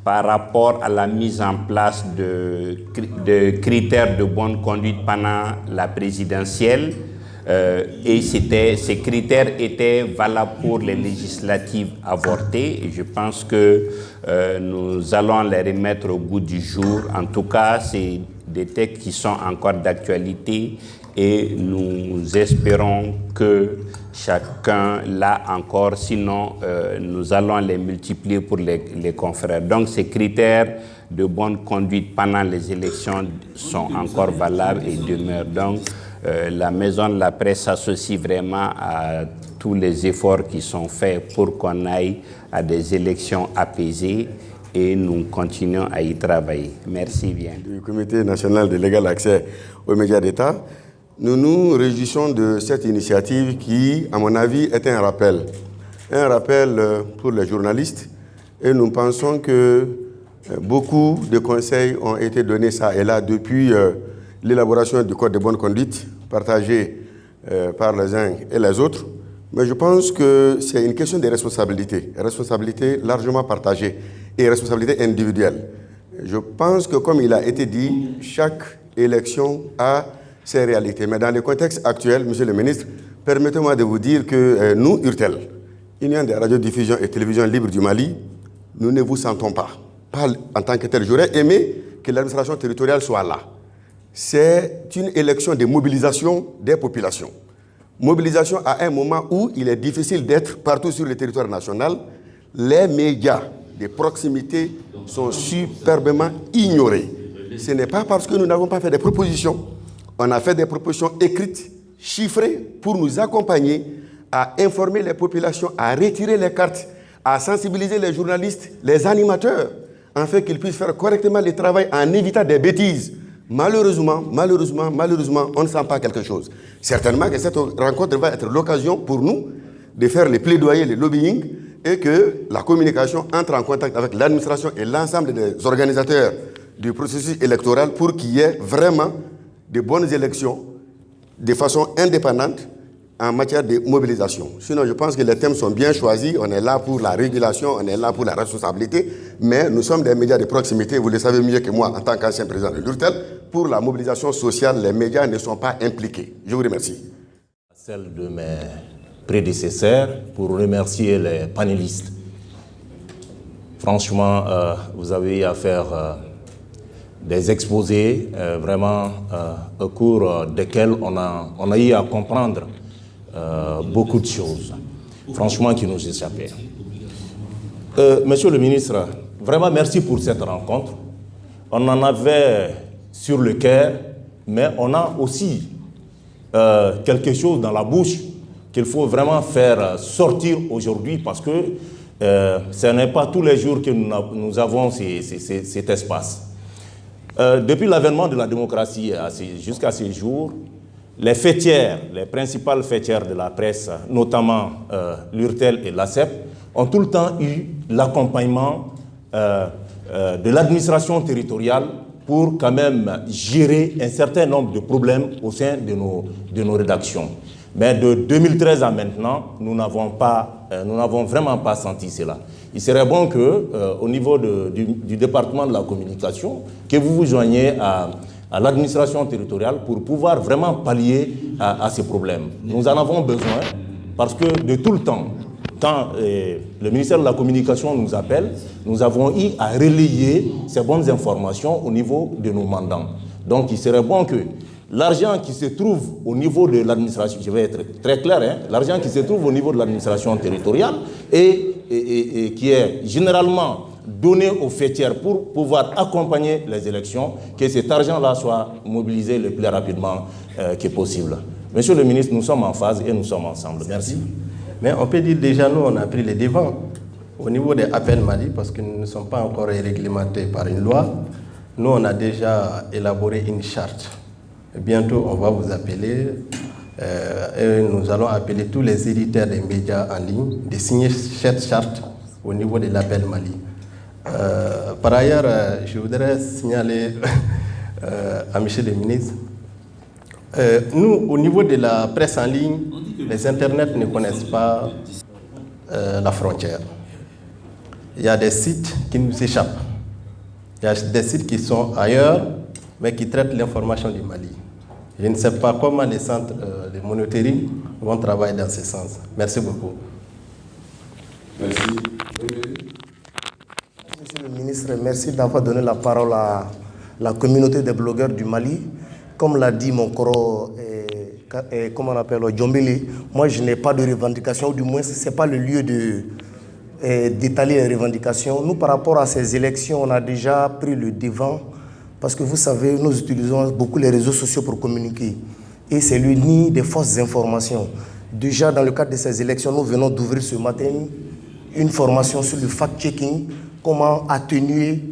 Par rapport à la mise en place de critères de bonne conduite pendant la présidentielle, et ces critères étaient valables pour les législatives avortées. Et je pense que nous allons les remettre au goût du jour. En tout cas, c'est des textes qui sont encore d'actualité et nous espérons que chacun l'a encore, sinon nous allons les multiplier pour les confrères. Donc ces critères de bonne conduite pendant les élections sont encore valables et demeurent. Donc la Maison de la Presse s'associe vraiment à tous les efforts qui sont faits pour qu'on aille à des élections apaisées et nous continuons à y travailler. Merci bien. Du Comité national de l'égal accès aux médias d'État, nous nous réjouissons de cette initiative qui, à mon avis, est un rappel pour les journalistes. Et nous pensons que beaucoup de conseils ont été donnés ça et là depuis l'élaboration du Code de bonne conduite partagé par les uns et les autres. Mais je pense que c'est une question de responsabilité largement partagée et responsabilité individuelle. Je pense que, comme il a été dit, chaque élection a ces réalités. Mais dans le contexte actuel, Monsieur le ministre, permettez-moi de vous dire que nous, URTEL, Union des radiodiffusions et télévisions libres du Mali, nous ne vous sentons pas en tant que tel. J'aurais aimé que l'administration territoriale soit là. C'est une élection de mobilisation des populations. Mobilisation à un moment où il est difficile d'être partout sur le territoire national. Les médias de proximité sont superbement ignorés. Ce n'est pas parce que nous n'avons pas fait des propositions. On a fait des propositions écrites, chiffrées, pour nous accompagner à informer les populations, à retirer les cartes, à sensibiliser les journalistes, les animateurs, afin qu'ils puissent faire correctement le travail en évitant des bêtises. Malheureusement, on ne sent pas quelque chose. Certainement que cette rencontre va être l'occasion pour nous de faire les plaidoyers, les lobbying, et que la communication entre en contact avec l'administration et l'ensemble des organisateurs du processus électoral pour qu'il y ait vraiment de bonnes élections de façon indépendante en matière de mobilisation. Sinon, je pense que les thèmes sont bien choisis. On est là pour la régulation, on est là pour la responsabilité, mais nous sommes des médias de proximité. Vous le savez mieux que moi en tant qu'ancien président de l'URTEL. Pour la mobilisation sociale, les médias ne sont pas impliqués. Je vous remercie. Celle de mes prédécesseurs pour remercier les panélistes. Franchement, vous avez eu à faire des exposés vraiment au cours desquels on a eu à comprendre beaucoup de choses, franchement, qui nous échappaient. Monsieur le ministre, vraiment merci pour cette rencontre. On en avait sur le cœur, mais on a aussi quelque chose dans la bouche qu'il faut vraiment faire sortir aujourd'hui parce que ce n'est pas tous les jours que nous avons cet espace. Depuis l'avènement de la démocratie jusqu'à ces jours, les fêtières, les principales fêtières de la presse, notamment l'URTEL et l'ACEP, ont tout le temps eu l'accompagnement de l'administration territoriale pour quand même gérer un certain nombre de problèmes au sein de nos rédactions. Mais de 2013 à maintenant, nous n'avons vraiment pas senti cela. Il serait bon qu'au niveau du département de la communication, que vous vous joigniez à l'administration territoriale pour pouvoir vraiment pallier à ces problèmes. Nous en avons besoin parce que de tout le temps, quand le ministère de la Communication nous appelle, nous avons eu à relayer ces bonnes informations au niveau de nos mandants. Donc il serait bon que l'argent qui se trouve au niveau de l'administration, je vais être très clair, hein, l'argent qui se trouve au niveau de l'administration territoriale et qui est généralement donné aux fêtières pour pouvoir accompagner les élections, que cet argent-là soit mobilisé le plus rapidement que possible. Monsieur le ministre, nous sommes en phase et nous sommes ensemble. Merci. Mais on peut dire déjà, nous, on a pris les devants au niveau des appels Mali, parce que nous ne sommes pas encore réglementés par une loi. Nous, on a déjà élaboré une charte. Bientôt, on va vous appeler et nous allons appeler tous les éditeurs des médias en ligne de signer cette charte au niveau de l'appel Mali. Par ailleurs, je voudrais signaler à M. le ministre, nous, au niveau de la presse en ligne, les internets ne connaissent pas la frontière. il y a des sites qui nous échappent. Il y a des sites qui sont ailleurs, mais qui traitent l'information du Mali. Je ne sais pas comment les centres de monitoring vont travailler dans ce sens. Merci beaucoup. Merci. Monsieur le ministre, merci d'avoir donné la parole à la communauté des blogueurs du Mali. Comme l'a dit mon coro, comment on appelle, Djombele, moi je n'ai pas de revendication, ou du moins ce n'est pas le lieu d'étaler les revendications. Nous, par rapport à ces élections, on a déjà pris le devant, parce que vous savez, nous utilisons beaucoup les réseaux sociaux pour communiquer. Et c'est le nid des fausses informations. Déjà, dans le cadre de ces élections, nous venons d'ouvrir ce matin une formation sur le fact-checking, comment atténuer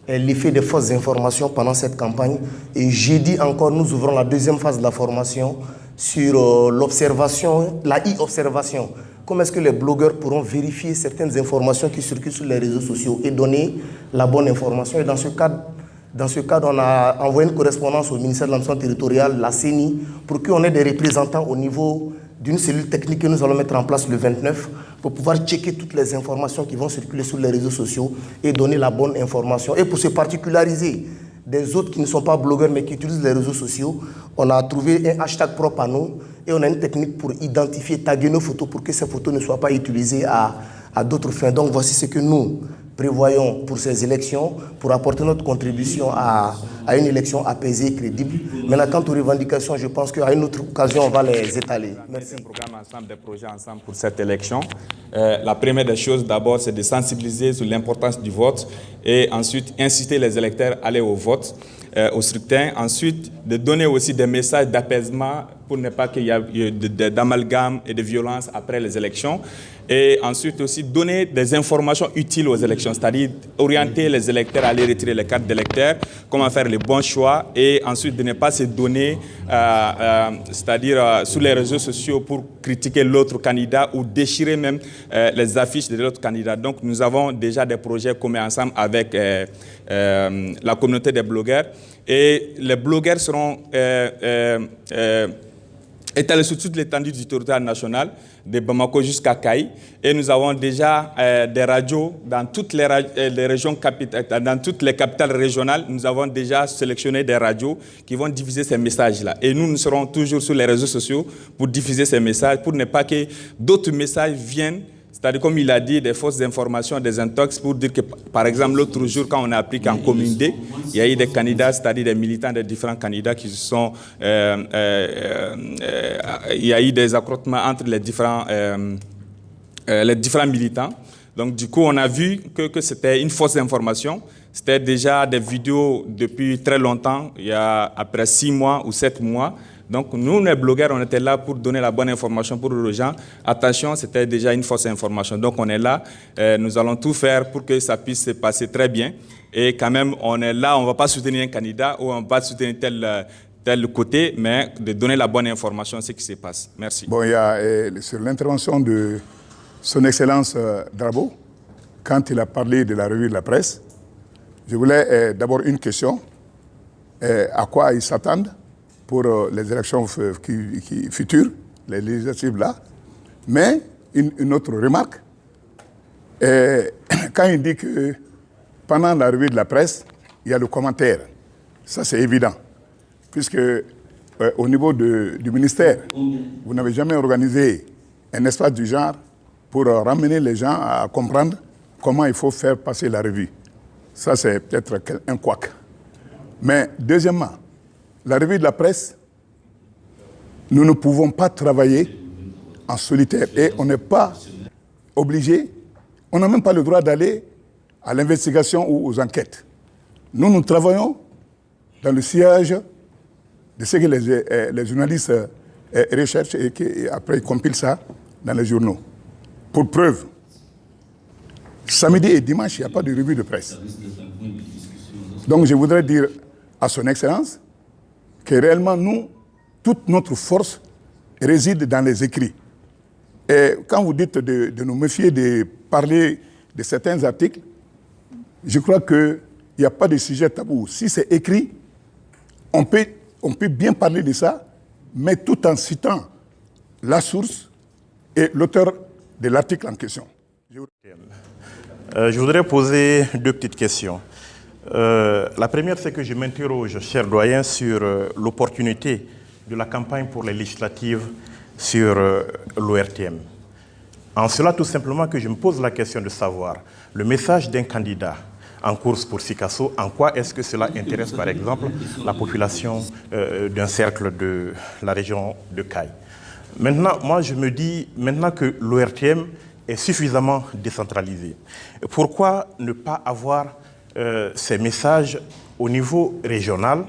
l'effet des fausses informations pendant cette campagne. Et jeudi encore, nous ouvrons la deuxième phase de la formation sur l'observation, la e-observation. Comment est-ce que les blogueurs pourront vérifier certaines informations qui circulent sur les réseaux sociaux et donner la bonne information. Et dans ce cadre, on a envoyé une correspondance au ministère de l'Administration territoriale, la CENI, pour qu'on ait des représentants au niveau d'une cellule technique que nous allons mettre en place le 29 pour pouvoir checker toutes les informations qui vont circuler sur les réseaux sociaux et donner la bonne information. Et pour se particulariser des autres qui ne sont pas blogueurs mais qui utilisent les réseaux sociaux, on a trouvé un hashtag propre à nous et on a une technique pour identifier, taguer nos photos pour que ces photos ne soient pas utilisées à d'autres fins. Donc voici ce que nous prévoyons pour ces élections, pour apporter notre contribution à une élection apaisée et crédible. Maintenant, quant aux revendications, je pense qu'à une autre occasion, on va les étaler. Merci. Des programmes ensemble, des projets ensemble pour cette élection. La première des choses, d'abord, c'est de sensibiliser sur l'importance du vote et ensuite inciter les électeurs à aller au vote, au scrutin. Ensuite, de donner aussi des messages d'apaisement pour ne pas qu'il y ait d'amalgame et de violence après les élections. Et ensuite aussi donner des informations utiles aux élections, c'est-à-dire orienter les électeurs à aller retirer les cartes d'électeurs, comment faire les bons choix et ensuite de ne pas se donner, c'est-à-dire sur les réseaux sociaux pour critiquer l'autre candidat ou déchirer même les affiches de l'autre candidat. Donc nous avons déjà des projets communs ensemble avec la communauté des blogueurs et les blogueurs seront étalés sur toute l'étendue du territoire national, de Bamako jusqu'à Kaï. Et nous avons déjà des radios dans toutes les régions capitales, dans toutes les capitales régionales. Nous avons déjà sélectionné des radios qui vont diffuser ces messages-là. Et nous serons toujours sur les réseaux sociaux pour diffuser ces messages, pour ne pas que d'autres messages viennent. C'est-à-dire, comme il a dit, des fausses informations, des intox, pour dire que, par exemple, l'autre jour, quand on a appris qu'en commune D, il y a eu des candidats, c'est-à-dire des militants des différents candidats qui se sont... il y a eu des accrochements entre les différents militants. Donc, du coup, on a vu que c'était une fausse information. C'était déjà des vidéos depuis très longtemps, il y a après 6 mois ou 7 mois. Donc, nous, les blogueurs, on était là pour donner la bonne information pour les gens. Attention, c'était déjà une fausse information. Donc, on est là. Nous allons tout faire pour que ça puisse se passer très bien. Et quand même, on est là. On ne va pas soutenir un candidat ou on va soutenir tel côté, mais de donner la bonne information, c'est ce qui se passe. Merci. Bon, il y a sur l'intervention de Son Excellence Drabo, quand il a parlé de la revue de la presse, je voulais d'abord une question. À quoi ils s'attendent pour les élections futures, les législatives là. Mais une autre remarque, quand il dit que pendant la revue de la presse, il y a le commentaire. Ça, c'est évident, puisque au niveau du ministère, vous n'avez jamais organisé un espace du genre pour ramener les gens à comprendre comment il faut faire passer la revue. Ça, c'est peut-être un couac. Mais deuxièmement, la revue de la presse, nous ne pouvons pas travailler en solitaire et on n'est pas obligé, on n'a même pas le droit d'aller à l'investigation ou aux enquêtes. Nous travaillons dans le sillage de ce que les journalistes recherchent et qu'après ils compilent ça dans les journaux. Pour preuve, samedi et dimanche, il n'y a pas de revue de presse. Donc je voudrais dire à son Excellence que réellement, nous, toute notre force réside dans les écrits. Et quand vous dites de nous méfier de parler de certains articles, je crois qu'il n'y a pas de sujet tabou. Si c'est écrit, on peut bien parler de ça, mais tout en citant la source et l'auteur de l'article en question. Je voudrais poser deux petites questions. La première, c'est que je m'interroge, cher doyen, sur l'opportunité de la campagne pour les législatives sur l'ORTM. En cela, tout simplement, que je me pose la question de savoir le message d'un candidat en course pour Sikasso, en quoi est-ce que cela intéresse, par exemple, la population d'un cercle de la région de Caille. Maintenant, moi, je me dis, maintenant que l'ORTM est suffisamment décentralisé, pourquoi ne pas avoir ces messages au niveau régional,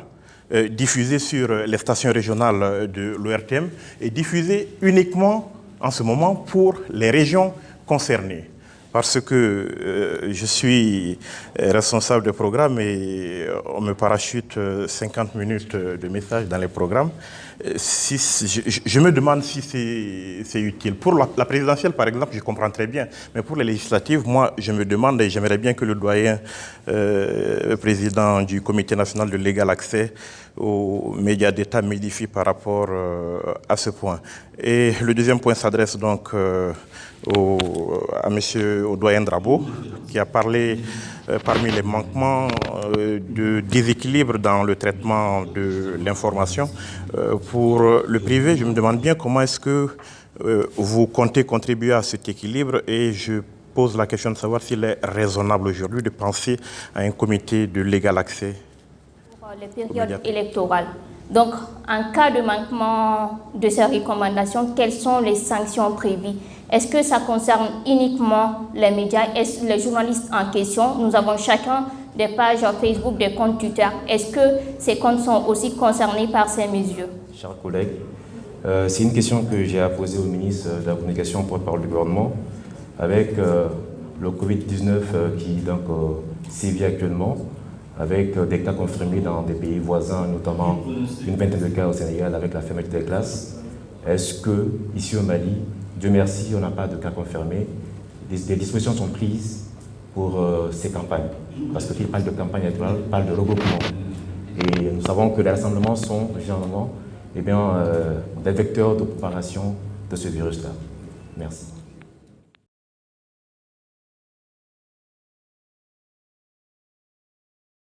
diffusés sur les stations régionales de l'ORTM et diffusés uniquement en ce moment pour les régions concernées? Parce que je suis responsable de programme et on me parachute 50 minutes de messages dans les programmes. Je me demande si c'est utile. Pour la présidentielle, par exemple, je comprends très bien. Mais pour les législatives, moi, je me demande et j'aimerais bien que le doyen président du Comité national de l'égal accès aux médias d'État m'édifie par rapport à ce point. Et le deuxième point s'adresse donc au doyen Drabo, qui a parlé parmi les manquements de déséquilibre dans le traitement de l'information. Pour le privé, je me demande bien comment est-ce que vous comptez contribuer à cet équilibre, et je pose la question de savoir s'il est raisonnable aujourd'hui de penser à un comité de l'égal accès pour les périodes électorales. Donc, en cas de manquement de ces recommandations, quelles sont les sanctions prévues? Est-ce que ça concerne uniquement les médias, les journalistes en question? Nous avons chacun des pages Facebook, des comptes Twitter. Est-ce que ces comptes sont aussi concernés par ces mesures? Chers collègues, c'est une question que j'ai à poser au ministre de la Communication, porte-parole du gouvernement, avec le Covid-19 qui sévit actuellement, avec des cas confirmés dans des pays voisins, notamment une vingtaine de cas au Sénégal avec la fermeture des classes. Est-ce que, ici au Mali, Dieu merci, on n'a pas de cas confirmés, des dispositions sont prises pour ces campagnes? Parce qu'il parle de campagne électorale, parle de regroupement. Et nous savons que les rassemblements sont généralement des vecteurs de propagation de ce virus-là. Merci.